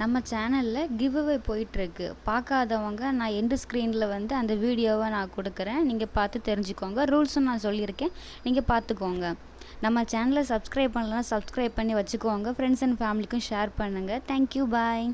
நம்ம சேனலில் give away போயிட்டுருக்கு. பார்க்காதவங்க நான் எண்டு ஸ்க்ரீனில் வந்து அந்த வீடியோவை நான் கொடுக்குறேன். நீங்கள் பார்த்து தெரிஞ்சுக்கோங்க. ரூல்ஸும் நான் சொல்லியிருக்கேன், நீங்கள் பார்த்துக்கோங்க. நம்ம சேனலை சப்ஸ்கிரைப் பண்ணலன்னா சப்ஸ்கிரைப் பண்ணி வச்சுக்கோங்க. ஃப்ரெண்ட்ஸ் அண்ட் ஃபேமிலிக்கும் ஷேர் பண்ணுங்கள். தேங்க்யூ, பாய்.